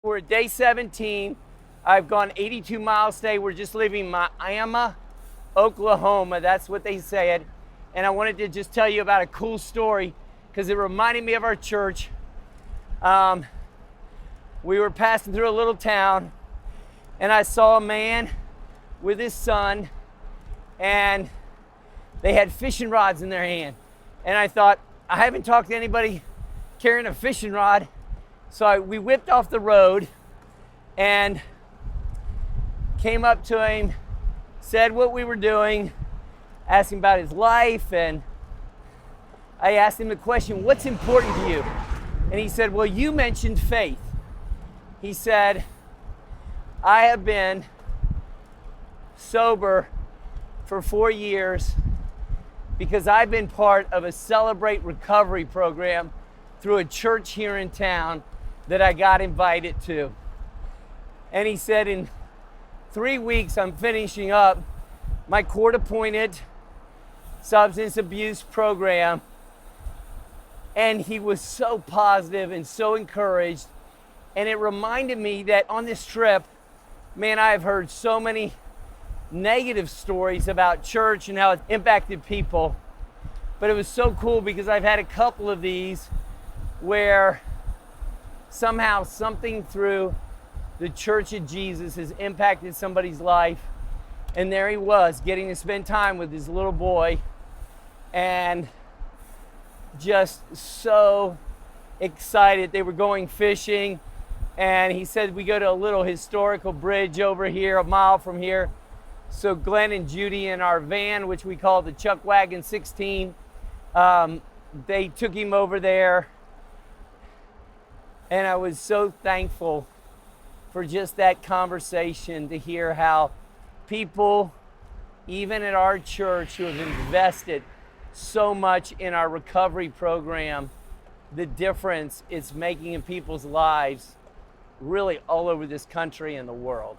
We're at day 17. I've gone 82 miles today. We're just leaving Miami, Oklahoma. That's what they said. And I wanted to just tell you about a cool story because it reminded me of our church. We were passing through a little town and I saw a man with his son and they had fishing rods in their hand. And I thought, I haven't talked to anybody carrying a fishing rod. So we whipped off the road and came up to him, said what we were doing, asked him about his life, and I asked him the question, what's important to you? And he said, well, you mentioned faith. He said, I have been sober for 4 years because I've been part of a Celebrate Recovery program through a church here in town that I got invited to. And he said, in 3 weeks, I'm finishing up my court-appointed substance abuse program. And he was so positive and so encouraged. And it reminded me that on this trip, man, I've heard so many negative stories about church and how it's impacted people. But it was so cool because I've had a couple of these where somehow something through the Church of Jesus has impacted somebody's life. And there he was, getting to spend time with his little boy and just so excited. They were going fishing and he said, we go to a little historical bridge over here, a mile from here. So Glenn and Judy in our van, which we call the Chuck Wagon 16, they took him over there. And I was so thankful for just that conversation, to hear how people, even at our church, who have invested so much in our recovery program, the difference it's making in people's lives really all over this country and the world.